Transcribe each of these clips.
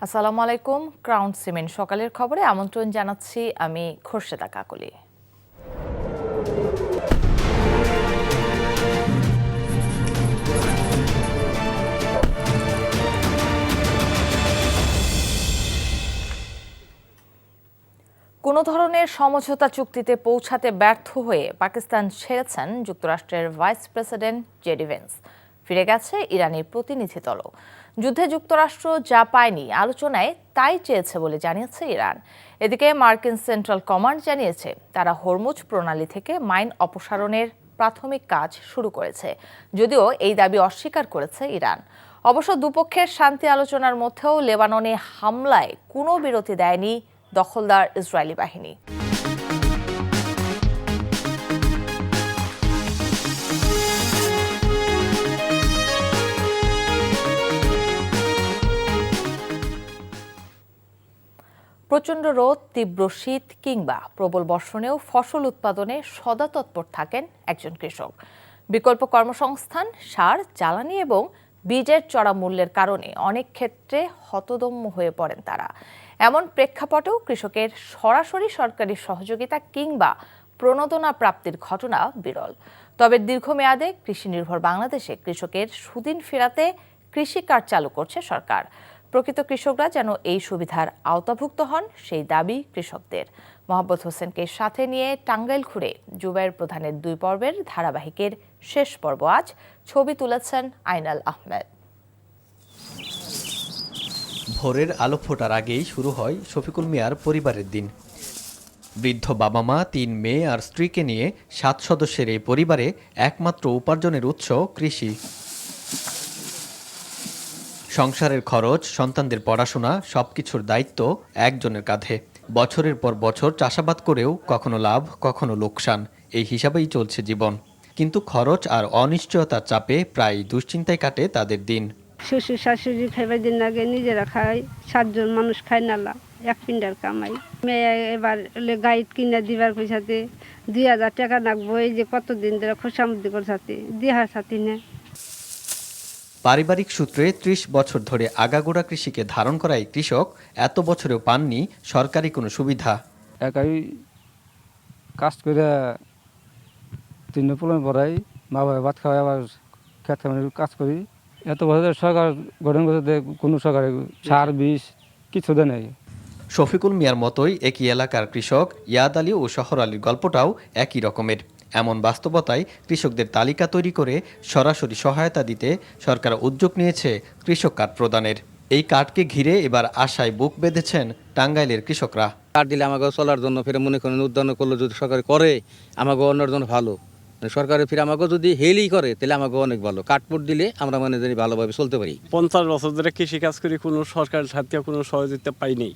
আসসালামু আলাইকুম। Crown cement সকালের খবরে আমন্ত্রণ জানাচ্ছি আমি খোরশেদা কাকলি। কোনো ধরনের সমঝোতা চুক্তিতে পৌঁছাতে ব্যর্থ হয়ে পাকিস্তান ছেড়েছেন যুক্তরাষ্ট্রের ভাইস প্রেসিডেন্ট জেডি ভেন্স। ফিরে গেছে ইরানি প্রতিনিধি দলও। যুদ্ধে যুক্তরাষ্ট্র যা পায়নি আলোচনায় তাই চেয়েছে বলে জানিয়েছে ইরান। এদিকে মার্কিন সেন্ট্রাল কমান্ড জানিয়েছে তারা হরমুজ প্রণালী থেকে মাইন অপসারণের প্রাথমিক কাজ শুরু করেছে, যদিও এই দাবি অস্বীকার করেছে ইরান। অবশ্য দুপক্ষের শান্তি আলোচনার মধ্যেও লেবাননে হামলায় কোনো বিরতি দেয়নি দখলদার ইসরায়েলি বাহিনী। প্রচণ্ড রোদ, তীব্র শীত কিংবা প্রবল বর্ষণেও ফসল উৎপাদনে সদা তৎপর থাকেন একজন কৃষক। বিকল্প কর্মসংস্থান, সার, জ্বালানি এবং বীজের চড়া মূল্যের কারণে অনেক ক্ষেত্রে হতদম্য হয়ে পড়েন তারা। এমন প্রেক্ষাপটেও কৃষকের সরাসরি সরকারি সহযোগিতা কিংবা প্রণোদনা প্রাপ্তির ঘটনা বিরল। তবে দীর্ঘমেয়াদে কৃষি নির্ভর বাংলাদেশে কৃষকের সুদিন ফেরাতে কৃষি কার্ড চালু করছে সরকার। প্রকৃত কৃষকরা যেন এই সুবিধার আওতাভুক্ত হন, সেই দাবি কৃষকদের। মোহাম্মদ হোসেনকে সাথে নিয়ে টাঙ্গাইল ঘুরে জুবায়ের প্রধানের 2 পর্বের ধারাবাহিকের শেষ পর্ব আজ। ছবি তুলেছেন আইনাল আহমেদ। ভোরের আলো ফোটার আগেই শুরু হয় শফিকুল মিয়ার পরিবারের দিন। বৃদ্ধ বাবা মা, 3 মেয়ে আর স্ত্রীকে নিয়ে 7 সদস্যের এই পরিবারে একমাত্র উপার্জনের উৎস কৃষি। সংসারের খরচ, সন্তানদের পড়াশোনা সবকিছুর দায়িত্ব একজনের কাঁধে। বছরের পর বছর চাষাবাদ করেও কখনো লাভ কখনো লোকসান, এই হিসাবেই চলছে জীবন। কিন্তু খরচ আর অনিশ্চয়তার চাপে প্রায় দুশ্চিন্তায় কাটে তাদের দিন। শ্বশুর শাশুড়ি খাইবার দিন আগে নিজেরা খাই, 7 জন মানুষ খাই নালা, এক পিন্ডার কামাই। মেয়ে এবার গাইড কিনা দিবার পয়সাতে 2000 টাকা লাগবো। এই যে কতদিন ধরে খোসামুদ্দি করছাতে দিহার সাথে না। পারিবারিক সূত্রে 30 বছর ধরে আগাগোড়া কৃষিকে ধারণ করা এই কৃষক এত বছরেও পাননি সরকারি কোনো সুবিধা। একাই কাজ করে 3 পোলাম পড়াই, মা বাবা ভাত খাওয়াই, আবার খেতে কাজ করি। এত বছর সরকার গঠন করতে কোনো সরকারি সার বিষ কিছু দেয় নাই। শফিকুল মিয়ার মতোই একই এলাকার কৃষক ইয়াদ আলী ও শহর আলীর গল্পটাও একই রকমের। এমন বাস্তবতায় কৃষকদের তালিকা তৈরি করে সরাসরি সহায়তা দিতে সরকার উদ্যোগ নিয়েছে কৃষক কার্ড প্রদানের। এই কার্ডকে ঘিরে এবার আশায় বুক বেঁধেছেন টাঙ্গাইলের কৃষকরা। কার্ড দিলে আমাকে চলার জন্য ফের মনে করেন উদ্যান করলে যদি সরকার করে আমাকে অন্যের জন্য ভালো, সরকারের ফিরে আমাকে যদি হেলি করে তাহলে আমাকে অনেক ভালো। কার্ডবোর্ড দিলে আমরা মানে জানি ভালোভাবে চলতে পারি। 50 বছর ধরে কৃষিকাজ করি, কোনো সরকারের সাথে কোনো সহযোগিতা পাইনি।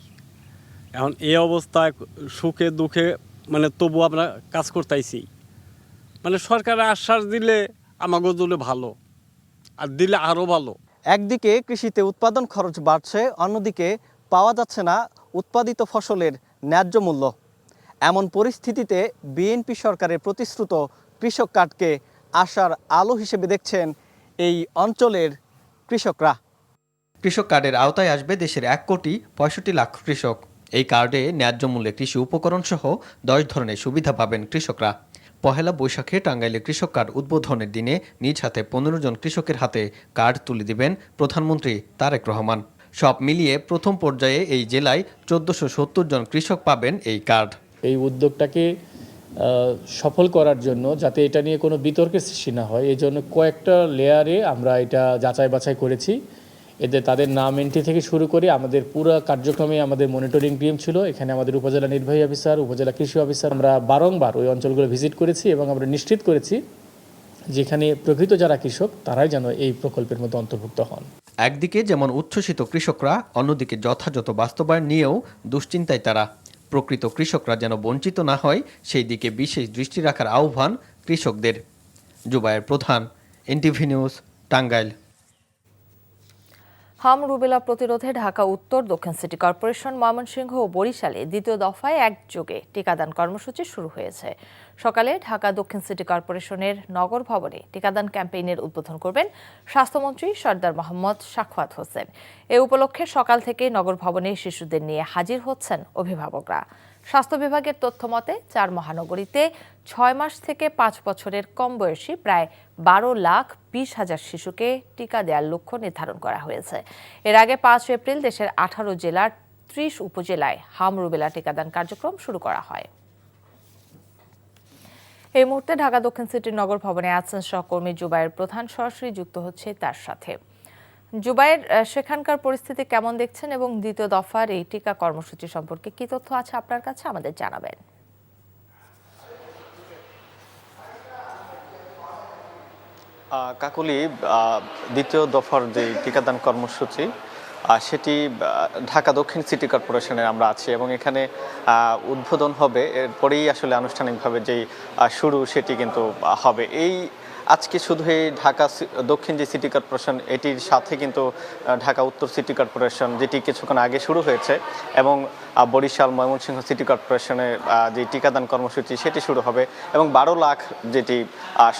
এখন এই অবস্থায় সুখে দুঃখে মানে তবু আমরা কাজ করতেছি। মানে সরকারের আশ্বাস দিলে আমাকে দিলে ভালো, আর দিলে আরও ভালো। একদিকে কৃষিতে উৎপাদন খরচ বাড়ছে, অন্যদিকে পাওয়া যাচ্ছে না উৎপাদিত ফসলের ন্যায্য মূল্য। এমন পরিস্থিতিতে বিএনপি সরকারের প্রতিশ্রুত কৃষক কার্ডকে আশার আলো হিসেবে দেখছেন এই অঞ্চলের কৃষকরা। কৃষক কার্ডের আওতায় আসবে দেশের 1,65,00,000 কৃষক। এই কার্ডে ন্যায্য মূল্যে কৃষি উপকরণ সহ 10 ধরনের সুবিধা পাবেন কৃষকরা। পহেলা বৈশাখে টাঙ্গাইলে কৃষক কার্ড উদ্বোধনের দিনে নিজ হাতে 15 জন কৃষকের হাতে কার্ড তুলে দিবেন প্রধানমন্ত্রী তারেক রহমান। সব মিলিয়ে প্রথম পর্যায়ে এই জেলায় 1470 জন কৃষক পাবেন এই কার্ড। এই উদ্যোগটাকে সফল করার জন্য, যাতে এটা নিয়ে কোনো বিতর্কের সৃষ্টি না হয়, এই জন্য কয়েকটা লেয়ারে আমরা এটা যাচাই বাছাই করেছি। এতে তাদের নাম এন্ট্রি থেকে শুরু করে আমাদের পুরো কার্যক্রমে আমাদের মনিটরিং টিম ছিল। এখানে আমাদের উপজেলা নির্বাহী অফিসার, উপজেলা কৃষি অফিসার, আমরা বারংবার ওই অঞ্চলগুলো ভিজিট করেছি এবং আমরা নিশ্চিত করেছি যেখানে প্রকৃত যারা কৃষক তারাই যেন এই প্রকল্পের মধ্যে অন্তর্ভুক্ত হন। একদিকে যেমন উচ্ছ্বসিত কৃষকরা, অন্যদিকে যথাযথ বাস্তবায়ন নিয়েও দুশ্চিন্তায় তারা। প্রকৃত কৃষকরা যেন বঞ্চিত না হয় সেই দিকে বিশেষ দৃষ্টি রাখার আহ্বান কৃষকদের। জুবায়ের প্রধান, এনটিভি নিউজ, টাঙ্গাইল। হাম রুবেলা প্রতিরোধে ঢাকা উত্তর, দক্ষিণ সিটি কর্পোরেশন, ময়মনসিংহ ও বরিশালে দ্বিতীয় দফায় একযোগে টিকাদান কর্মসূচি শুরু হয়েছে। সকালে ঢাকা দক্ষিণ সিটি কর্পোরেশনের নগর ভবনে টিকাদান ক্যাম্পেইনের উদ্বোধন করবেন স্বাস্থ্যমন্ত্রী সরদার মোহাম্মদ সাখাওয়াত হোসেন। এ উপলক্ষে সকাল থেকে নগর ভবনে শিশুদের নিয়ে হাজির হচ্ছেন অভিভাবকরা। স্বাস্থ্য বিভাগের তথ্য মতে ৪ মহানগরীতে ৬ মাস থেকে ৫ বছরের কম বয়সী প্রায় ১২,২০,০০০ শিশুকে টিকা দেওয়ার লক্ষ্য নির্ধারণ করা হয়েছে। এর আগে ৫ এপ্রিল দেশের ১৮ জেলার ৩০ উপজেলায় হাম রুবেলা টিকাদান কার্যক্রম শুরু করা হয়। এই মুহূর্তে ঢাকা দক্ষিণ সিটির নগর ভবনে আছেন সহকর্মী জুবায়ের প্রধান, সরাসরি যুক্ত হচ্ছে তার সাথে। জুবায়ের, সেখানকার পরিস্থিতি কেমন দেখছেন এবং দ্বিতীয় দফার এই টিকা কর্মসূচি সম্পর্কে কি তথ্য আছে আপনার কাছে, আমাদের জানাবেন। কাকলি, দ্বিতীয় দফার যে টিকাদান কর্মসূচি সেটি ঢাকা দক্ষিণ সিটি কর্পোরেশনের আমরা আছি এবং এখানে উদ্বোধন হবে, এরপরেই আসলে আনুষ্ঠানিকভাবে যেই শুরু সেটি কিন্তু হবে। এই আজকে শুধু এই ঢাকা দক্ষিণ যে সিটি কর্পোরেশন এটির সাথে কিন্তু ঢাকা উত্তর সিটি কর্পোরেশন যেটি কিছুক্ষণ আগে শুরু হয়েছে এবং বরিশাল, ময়মনসিংহ সিটি কর্পোরেশনের যে টিকাদান কর্মসূচি সেটি শুরু হবে এবং ১২ লাখ যেটি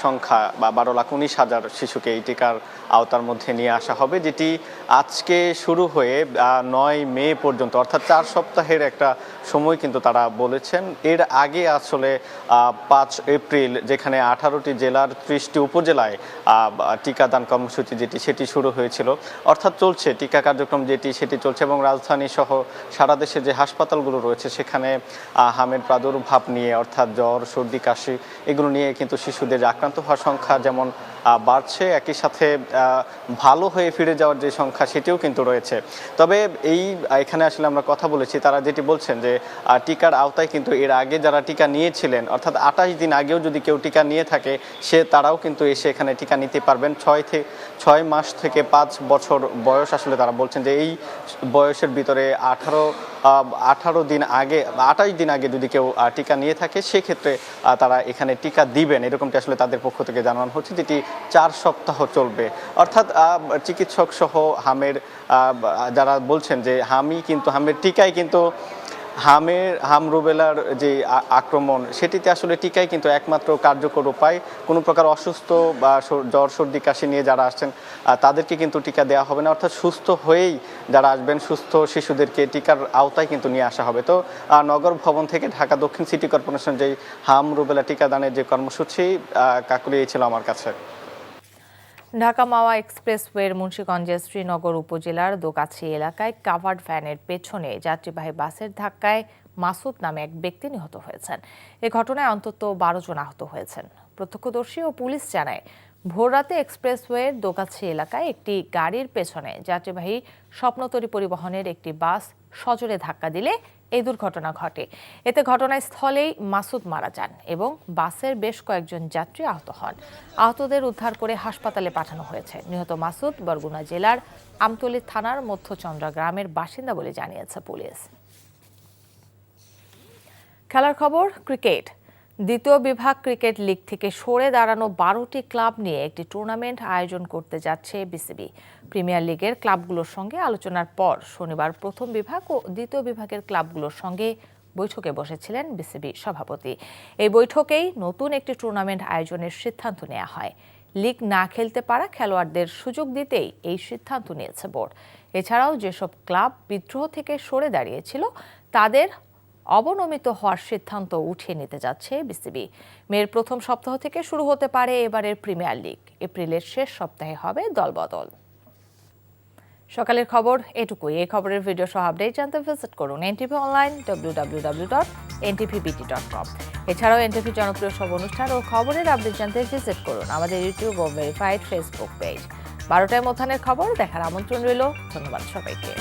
সংখ্যা বা ১২,১৯,০০০ শিশুকে এই টিকার আওতার মধ্যে নিয়ে আসা হবে, যেটি আজকে শুরু হয়ে ৯ মে পর্যন্ত অর্থাৎ ৪ সপ্তাহের একটা সময় কিন্তু তারা বলেছেন। এর আগে আসলে ৫ এপ্রিল যেখানে ১৮টি জেলার ৩০টি উপজেলায় টিকাদান কর্মসূচি যেটি সেটি শুরু হয়েছিল, অর্থাৎ চলছে টিকা কার্যক্রম যেটি সেটি চলছে এবং রাজধানী সহ সারা দেশে যে হাসপাতালগুলো রয়েছে সেখানে হামের প্রাদুর্ভাব নিয়ে অর্থাৎ জ্বর, সর্দি, কাশি এগুলো নিয়ে কিন্তু শিশুদের আক্রান্ত হওয়ার সংখ্যা যেমন বাড়ছে, একই সাথে ভালো হয়ে ফিরে যাওয়ার যে সংখ্যা সেটিও কিন্তু রয়েছে। তবে এখানে আসলে আমরা কথা বলেছি, তারা যেটি বলছেন যে টিকার আওতায় কিন্তু এর আগে যারা টিকা নিয়েছিলেন অর্থাৎ ২৮ দিন আগেও যদি কেউ টিকা নিয়ে থাকে তারাও কিন্তু এসে এখানে টিকা নিতে পারবেন। ৬ মাস থেকে ৫ বছর বয়স আসলে তারা বলছেন যে এই বয়সের ভিতরে ২৮ দিন আগে যদি কেউ টিকা নিয়ে থাকে সেক্ষেত্রে তারা এখানে টিকা দিবেন, এরকমটি আসলে তাদের পক্ষ থেকে জানানো হচ্ছে, যেটি ৪ সপ্তাহ চলবে। অর্থাৎ চিকিৎসক সহ হামের যারা বলছেন যে হামের টিকায় কিন্তু হাম রুবেলার যে আক্রমণ সেটিতে আসলে টিকাই কিন্তু একমাত্র কার্যকর উপায়। কোনো প্রকার অসুস্থ বা জ্বর, সর্দি, কাশি নিয়ে যারা আসছেন তাদেরকে কিন্তু টিকা দেওয়া হবে না, অর্থাৎ সুস্থ হয়েই যারা আসবেন সুস্থ শিশুদেরকে টিকার আওতায় কিন্তু নিয়ে আসা হবে। তো নগর ভবন থেকে ঢাকা দক্ষিণ সিটি কর্পোরেশন যে হাম রুবেলা টিকাদানের যে কর্মসূচি কাকুলি ছিল আমার কাছে। ঢাকা মাওয়া এক্সপ্রেসওয়ের মুন্সিগঞ্জের শ্রীনগর উপজেলার দোগাছি এলাকায় কাভার্ড ভ্যানের পেছনে যাত্রীবাহী বাসের ধাক্কায় মাসুদ নামে এক ব্যক্তি নিহত হয়েছেন। এ ঘটনায় অন্তত ১২ জন আহত হয়েছেন। প্রত্যক্ষদর্শী ও পুলিশ জানায়, ভোররাতে এক্সপ্রেসওয়ের দোগাছি এলাকায় একটি গাড়ির পেছনে যাত্রীবাহী স্বপ্নতরী পরিবহনের একটি বাস সজোরে ধাক্কা দিলে এই দুর্ঘটনা ঘটে। এতে ঘটনাস্থলেই মাসুদ মারা যান এবং বাসের বেশ কয়েকজন যাত্রী আহত হন। আহতদের উদ্ধার করে হাসপাতালে পাঠানো হয়েছে। নিহত মাসুদ বরগুনা জেলার আমতলী থানার মধ্যচন্দ্রা গ্রামের বাসিন্দা বলে জানিয়েছে পুলিশ। খেলার খবর, ক্রিকেট। দ্বিতীয় বিভাগ ক্রিকেট লিগ থেকে সরে দাঁড়ানো ১২টি ক্লাব নিয়ে একটি টুর্নামেন্ট আয়োজন করতে যাচ্ছে বিসিবি। প্রিমিয়ার লিগের ক্লাবগুলোর সঙ্গে আলোচনার পর শনিবার প্রথম বিভাগ ও দ্বিতীয় বিভাগের ক্লাবগুলোর সঙ্গে বৈঠকে বসেছিলেন বিসিবি সভাপতি। এই বৈঠকেই নতুন একটি টুর্নামেন্ট আয়োজনের সিদ্ধান্ত নেওয়া হয়। লিগ না খেলতে পারা খেলোয়াড়দের সুযোগ দিতেই এই সিদ্ধান্ত নিয়েছে বোর্ড। এছাড়াও যেসব ক্লাব বিদ্রোহ থেকে সরে দাঁড়িয়েছিল তাদের অবনমিত হওয়ার সিদ্ধান্ত উঠিয়ে নিতে যাচ্ছে বিসিবি। মের প্রথম সপ্তাহ থেকে শুরু হতে পারে এবারের প্রিমিয়ার লিগ। এপ্রিলের শেষ সপ্তাহে হবে দলবদল। সকালের খবর এটুকুই। এই খবরের ভিডিও সহ আপডেট জানতে ভিজিট করুন এনটিভি অনলাইন www.ntvbt.com। এছাড়াও এনটিভি জনপ্রিয় সব অনুষ্ঠান ও খবরের আপডেট জানতে ভিজিট করুন আমাদের ইউটিউব ও ভেরিফাইড ফেসবুক পেজ। ১২টায় মধ্যাহ্নের খবর দেখার আমন্ত্রণ রইল। ধন্যবাদ সবাইকে।